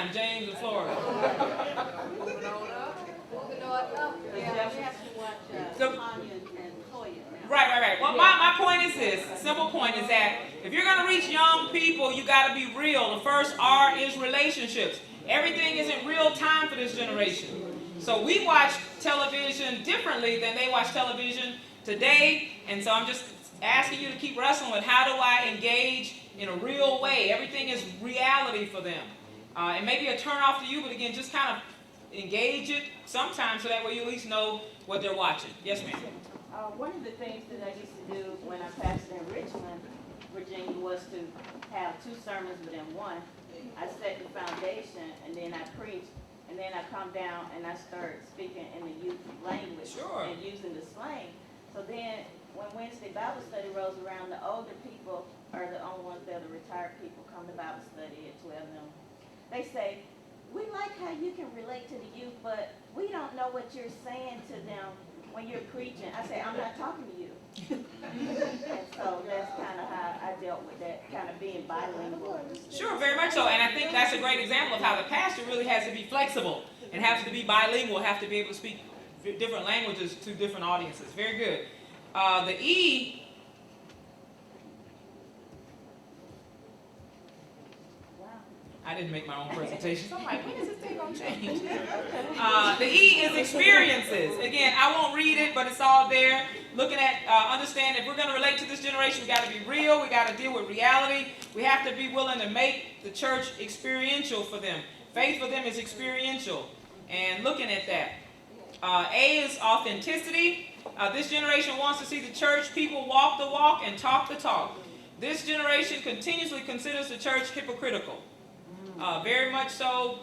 time, James in Florida. Moving on up. Yeah, we have to watch Tanya and Toya now. Right. Well, my point is this. Simple point is that if you're going to reach young people, you got to be real. The first R is relationships. Everything isn't real time for this generation. So we watch television differently than they watch television today. And so I'm just asking you to keep wrestling with how do I engage in a real way. Everything is reality for them. It may be a turn off to you, but again, just kind of engage it sometimes so that way you at least know what they're watching. Yes, ma'am. One of the things that I used to do when I pastored in Richmond, Virginia, was to have two sermons within one. I set the foundation, and then I preach, and then I come down and I start speaking in the youth language and using the slang. So then when Wednesday Bible study rolls around, the older people are the only ones that are retired people come to Bible study at 12 noon. They say, we like how you can relate to the youth, but we don't know what you're saying to them when you're preaching. I say, I'm not talking to you. And so that's kind of how I dealt with that, kind of being bilingual. Sure, very much so. And I think that's a great example of how the pastor really has to be flexible and has to be bilingual, have to be able to speak different languages to different audiences. Very good. The E, I didn't make my own presentation, so I'm like, when is this thing going to change? The E is experiences. Again, I won't read it, but it's all there. Looking at, understand if we're going to relate to this generation, we got to be real. We got to deal with reality. We have to be willing to make the church experiential for them. Faith for them is experiential. And looking at that. A is authenticity. This generation wants to see the church people walk the walk and talk the talk. This generation continuously considers the church hypocritical. Very much so.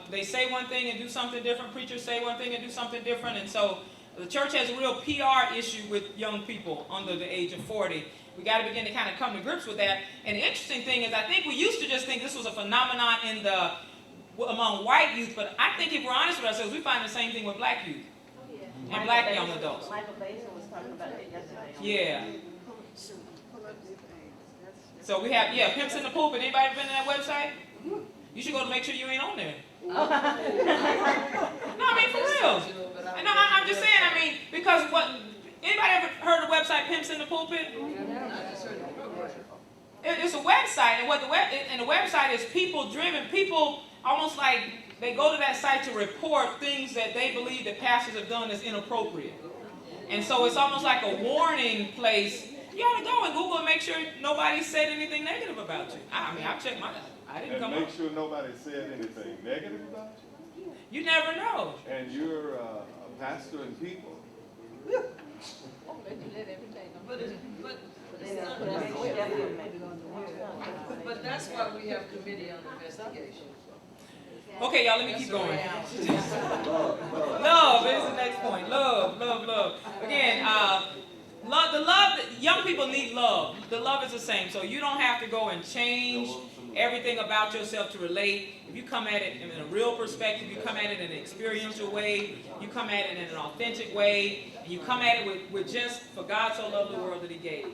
They say one thing and do something different. Preachers say one thing and do something different. And so the church has a real PR issue with young people under the age of 40. We got to begin to kind of come to grips with that. And the interesting thing is I think we used to just think this was a phenomenon among white youth. But I think if we're honest with ourselves, we find the same thing with black youth and black young adults. Michael Basin was talking about it yesterday. Yeah. So we have, Pimps in the Pulpit. Anybody ever been to that website? You should go to make sure you ain't on there. No, I mean, for real. No, I'm just saying, I mean, because anybody ever heard of the website Pimps in the Pulpit? It's a website, and the website is people-driven. People almost like they go to that site to report things that they believe that pastors have done that's inappropriate. And so it's almost like a warning place. You ought to go and Google and make sure nobody said anything negative about you. I mean, I've checked my... I didn't come make sure nobody said anything negative about you? You never know. And you're a pastor and people? But that's why we have committee on investigation. Okay, y'all, let me keep going. Love is the next point. Love. Again, young people need love. The love is the same. So you don't have to go and change everything about yourself to relate. If you come at it in a real perspective, you come at it in an experiential way, you come at it in an authentic way, and you come at it with just, for God so loved the world that he gave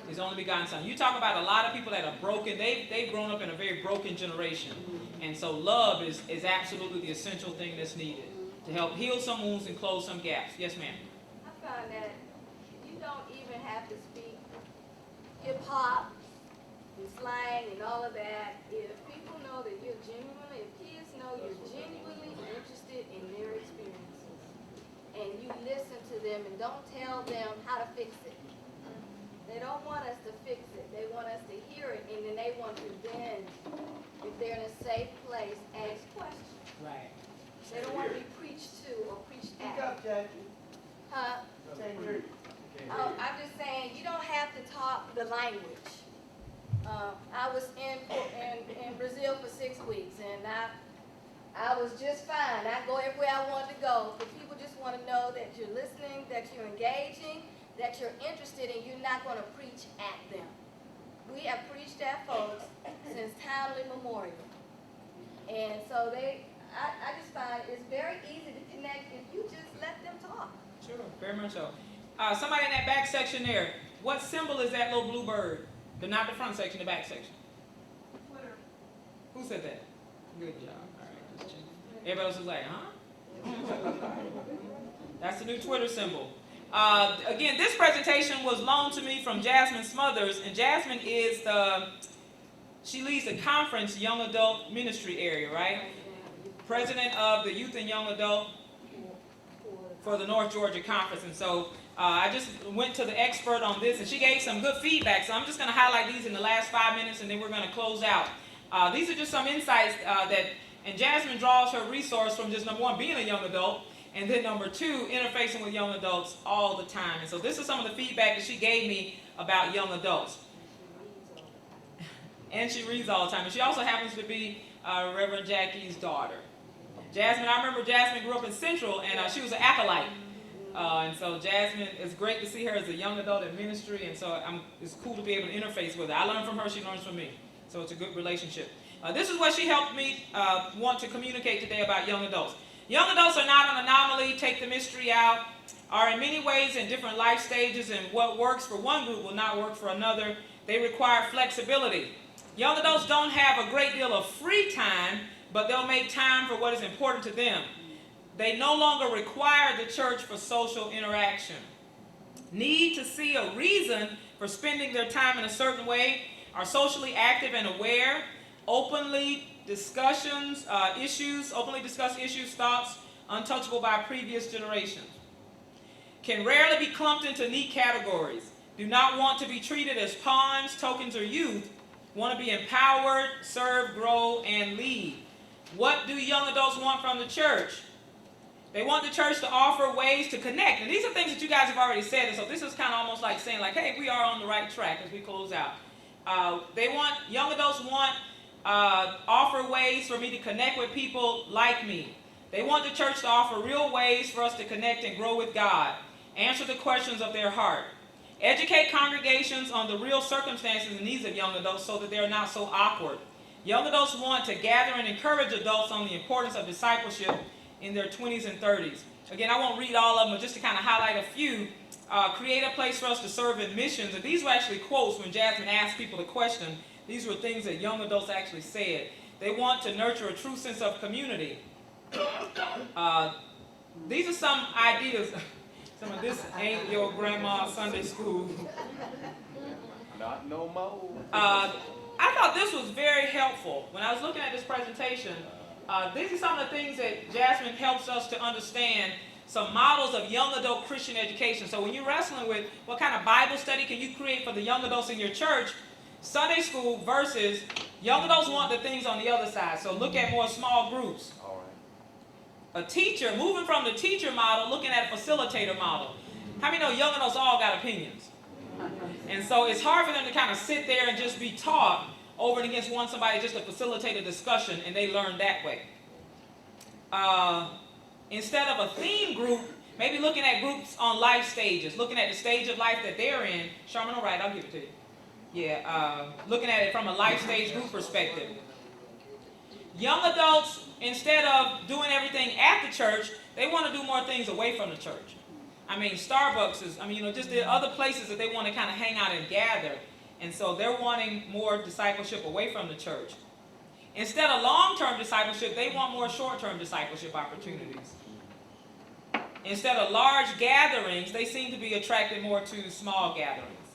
his only begotten son. You talk about a lot of people that are broken. They've grown up in a very broken generation. And so love is absolutely the essential thing that's needed to help heal some wounds and close some gaps. Yes, ma'am. I find that you don't even have to speak hip-hop and slang and all of that. If people know that you're genuinely, if kids know you're genuinely interested in their experiences, and you listen to them and don't tell them how to fix it. They don't want us to fix it. They want us to hear it, and then they want to then, if they're in a safe place, ask questions. Right. They don't want to be preached to or preached at. Speak up, Jackie. Huh? Oh, I'm just saying, you don't have to talk the language. I was in Brazil for 6 weeks, and I was just fine. I go everywhere I wanted to go, but people just want to know that you're listening, that you're engaging, that you're interested, and you're not going to preach at them. We have preached at folks since time immemorial. And so I just find it's very easy to connect if you just let them talk. Sure, very much so. Somebody in that back section there, what symbol is that little blue bird? Not the front section, the back section. Twitter. Who said that? Good job. All right, just checking. Everybody else was like, huh? That's the new Twitter symbol. Again, this presentation was loaned to me from Jasmine Smothers, and Jasmine is she leads the conference young adult ministry area, right? President of the Youth and Young Adult for the North Georgia Conference. And so I just went to the expert on this, and she gave some good feedback. So I'm just going to highlight these in the last 5 minutes, and then we're going to close out. These are just some insights and Jasmine draws her resource from just number one, being a young adult, and then number two, interfacing with young adults all the time. And so this is some of the feedback that she gave me about young adults. And she reads all the time. And she also happens to be Reverend Jackie's daughter. Jasmine, I remember Jasmine grew up in Central, and she was an acolyte. And so Jasmine, it's great to see her as a young adult in ministry, and so it's cool to be able to interface with her. I learn from her, she learns from me. So it's a good relationship. This is what she helped me want to communicate today about young adults. Young adults are not an anomaly, take the mystery out, are in many ways in different life stages, and what works for one group will not work for another. They require flexibility. Young adults don't have a great deal of free time, but they'll make time for what is important to them. They no longer require the church for social interaction. Need to see a reason for spending their time in a certain way, are socially active and aware, openly discuss issues, thoughts untouchable by previous generations. Can rarely be clumped into neat categories. Do not want to be treated as pawns, tokens, or youth. Want to be empowered, serve, grow, and lead. What do young adults want from the church? They want the church to offer ways to connect. And these are things that you guys have already said. And so this is kind of almost like saying, like, hey, we are on the right track as we close out. Young adults want offer ways for me to connect with people like me. They want the church to offer real ways for us to connect and grow with God. Answer the questions of their heart. Educate congregations on the real circumstances and needs of young adults so that they're not so awkward. Young adults want to gather and encourage adults on the importance of discipleship in their 20s and 30s. Again, I won't read all of them, but just to kind of highlight a few. Create a place for us to serve in missions. And these were actually quotes when Jasmine asked people the question. These were things that young adults actually said. They want to nurture a true sense of community. These are some ideas. Some of this ain't your grandma's Sunday school. Not no more. I thought this was very helpful. When I was looking at this presentation, these are some of the things that Jasmine helps us to understand, some models of young adult Christian education. So when you're wrestling with what kind of Bible study can you create for the young adults in your church, Sunday school versus young adults want the things on the other side. So look at more small groups. All right. A teacher, moving from the teacher model, looking at a facilitator model. How many know young adults all got opinions? And so it's hard for them to kind of sit there and just be taught over and against somebody just to facilitate a discussion, and they learn that way. Instead of a theme group, maybe looking at groups on life stages, looking at the stage of life that they're in. Sharman, all right, I'll give it to you. Yeah, looking at it from a life stage group perspective. Young adults, instead of doing everything at the church, they want to do more things away from the church. I mean, Starbucks is, just the other places that they want to kind of hang out and gather. And so they're wanting more discipleship away from the church. Instead of long-term discipleship, they want more short-term discipleship opportunities. Instead of large gatherings, they seem to be attracted more to small gatherings.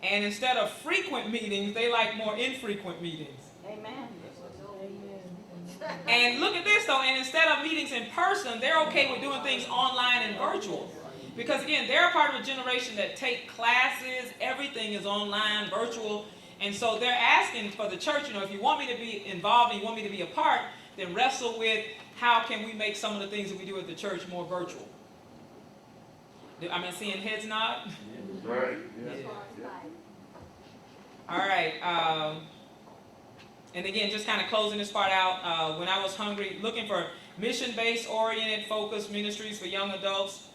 And instead of frequent meetings, they like more infrequent meetings. Amen. And look at this though, and instead of meetings in person, they're okay with doing things online and virtual. Because again, they're a part of a generation that take classes, everything is online, virtual. And so they're asking for the church, if you want me to be involved and you want me to be a part, then wrestle with how can we make some of the things that we do at the church more virtual. I'm seeing heads nod. Right. Yeah. All right. And again, just kind of closing this part out, when I was hungry, looking for mission-based, oriented, focused ministries for young adults.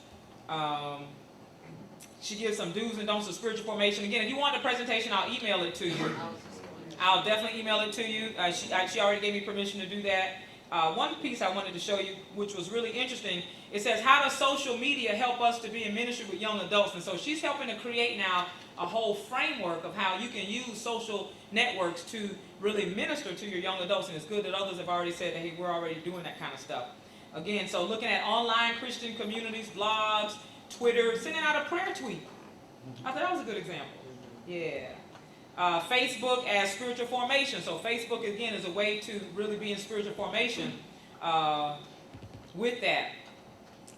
She gives some do's and don'ts of spiritual formation. Again, if you want the presentation, I'll email it to you. I'll definitely email it to you. She already gave me permission to do that. One piece I wanted to show you, which was really interesting, it says, how does social media help us to be in ministry with young adults? And so she's helping to create now a whole framework of how you can use social networks to really minister to your young adults, and it's good that others have already said that, hey, we're already doing that kind of stuff. Again, so looking at online Christian communities, blogs, Twitter, sending out a prayer tweet. I thought that was a good example. Yeah. Facebook as spiritual formation. So Facebook, again, is a way to really be in spiritual formation with that,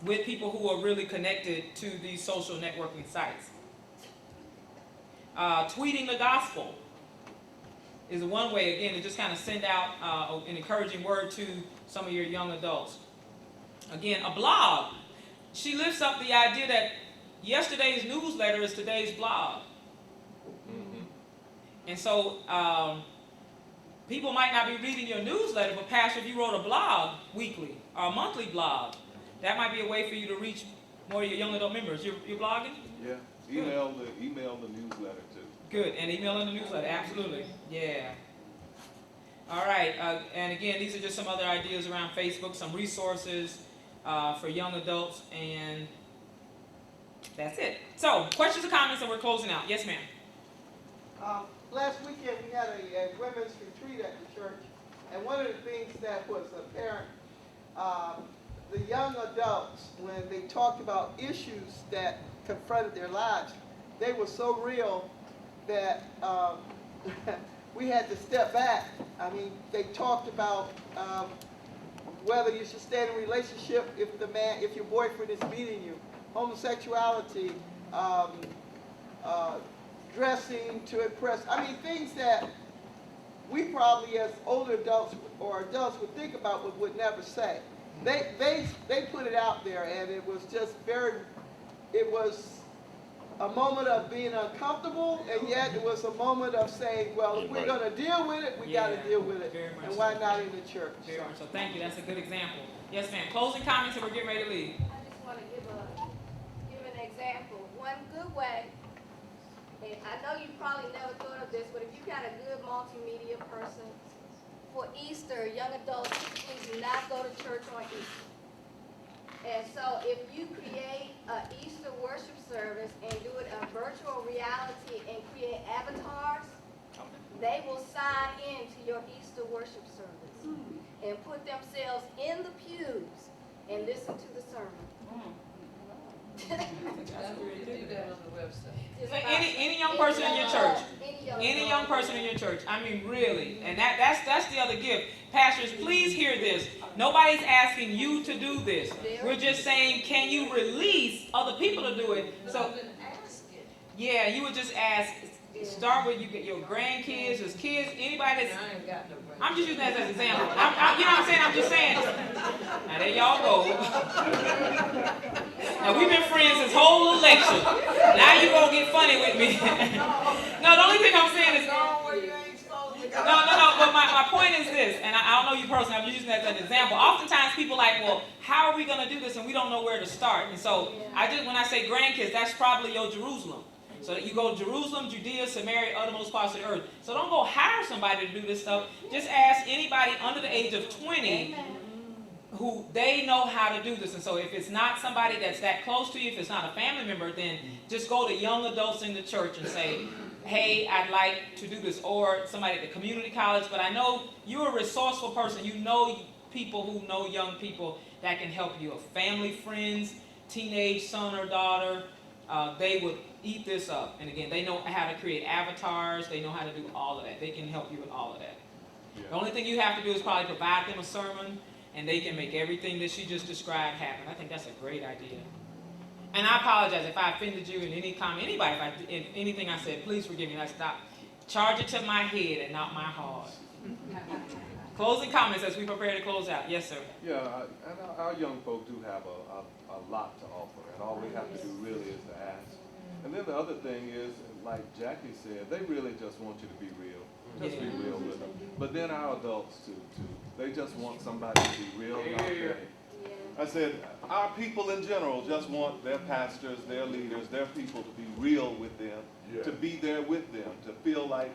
with people who are really connected to these social networking sites. Tweeting the gospel is one way, again, to just kind of send out an encouraging word to some of your young adults. Again, a blog. She lifts up the idea that yesterday's newsletter is today's blog. And so people might not be reading your newsletter, but Pastor, if you wrote a blog weekly or a monthly blog, that might be a way for you to reach more of your young adult members. You're blogging? Yeah. Email the newsletter too. Good. And emailing the newsletter, absolutely. Yeah. All right. And again, these are just some other ideas around Facebook, some resources for young adults, and that's it. So, questions or comments, and we're closing out. Yes, ma'am. Last weekend we had a women's retreat at the church, and one of the things that was apparent, the young adults, when they talked about issues that confronted their lives, they were so real that we had to step back. I mean, they talked about whether you should stay in a relationship if your boyfriend is beating you, homosexuality, dressing to impress. I mean, things that we probably as older adults or adults would think about but would never say. They put it out there, and it was just it was a moment of being uncomfortable, and yet it was a moment of saying, well, if we're going to deal with it, we got to deal with it. And why not in the church? Very much so. Thank you. That's a good example. Yes, ma'am. Closing comments, and we're getting ready to leave. I just want to give an example. One good way, and I know you probably never thought of this, but if you got a good multimedia person, for Easter, young adults typically do not go to church on Easter. And so if you create an Easter worship service and do it in virtual reality and create avatars, they will sign in to your Easter worship service and put themselves in the pews and listen to the sermon. You do that on the website. Any young person in your church. Any young person in your church. I mean, really. And that's the other gift. Pastors, please hear this. Nobody's asking you to do this. We're just saying, can you release other people to do it? So, yeah, you would just ask. Start with your grandkids, your kids, anybody that's. I'm just using that as an example. You know what I'm saying? I'm just saying. Now there y'all go. Now we've been friends this whole election. Now you gonna get funny with me. No, the only thing I'm saying is. No. But my point is this, and I don't know you personally. I'm just using that as an example. Oftentimes people are like, well, how are we gonna do this, and we don't know where to start. And so when I say grandkids, that's probably your Jerusalem. So that you go to Jerusalem, Judea, Samaria, uttermost parts of the earth. So don't go hire somebody to do this stuff. Just ask anybody under the age of 20 who they know how to do this. And so if it's not somebody that's that close to you, if it's not a family member, then just go to young adults in the church and say, hey, I'd like to do this. Or somebody at the community college. But I know you're a resourceful person. You know people who know young people that can help you. Family, friends, teenage son or daughter. They would eat this up. And again, they know how to create avatars. They know how to do all of that. They can help you with all of that. Yeah. The only thing you have to do is probably provide them a sermon, and they can make everything that she just described happen. I think that's a great idea. And I apologize if I offended you in any comment. Anybody, in anything I said, please forgive me. I stop. Charge it to my head and not my heart. Closing comments as we prepare to close out. Yes, sir. Yeah, and our young folk do have a lot to offer, and all we have to do really is to ask. And then the other thing is, like Jackie said, they really just want you to be real. Just be real with them. But then our adults too. They just want somebody to be real and authentic. I said, our people in general just want their pastors, their leaders, their people to be real with them, to be there with them, to feel like,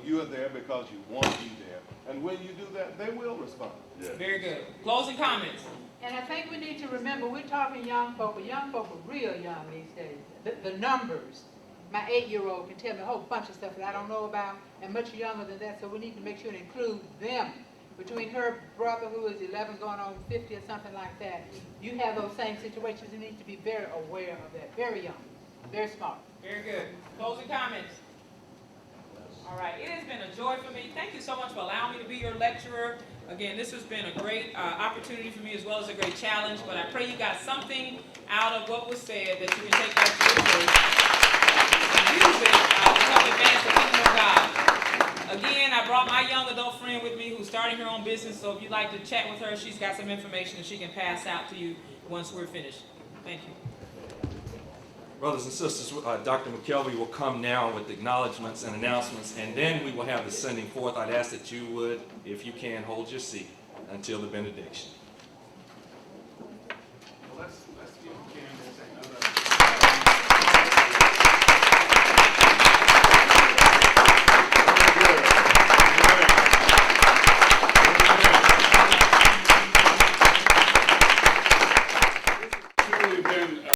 you're there because you want to be there. And when you do that, they will respond. Yeah. Very good. Closing comments. And I think we need to remember, we're talking young folk, but young folk are real young these days. The numbers. my 8-year-old can tell me a whole bunch of stuff that I don't know about, and much younger than that, so we need to make sure to include them. Between her brother, who is 11 going on 50 or something like that, you have those same situations. You need to be very aware of that. Very young, very smart. Very good. Closing comments. All right, it has been a joy for me. Thank you so much for allowing me to be your lecturer. Again, this has been a great opportunity for me as well as a great challenge, but I pray you got something out of what was said that you can take back to your church and use it to help advance the kingdom of God. Again, I brought my young adult friend with me who's starting her own business, so if you'd like to chat with her, she's got some information that she can pass out to you once we're finished. Thank you. Brothers and sisters, Dr. McKelvey will come now with acknowledgments and announcements, and then we will have the sending forth. I'd ask that you would, if you can, hold your seat until the benediction.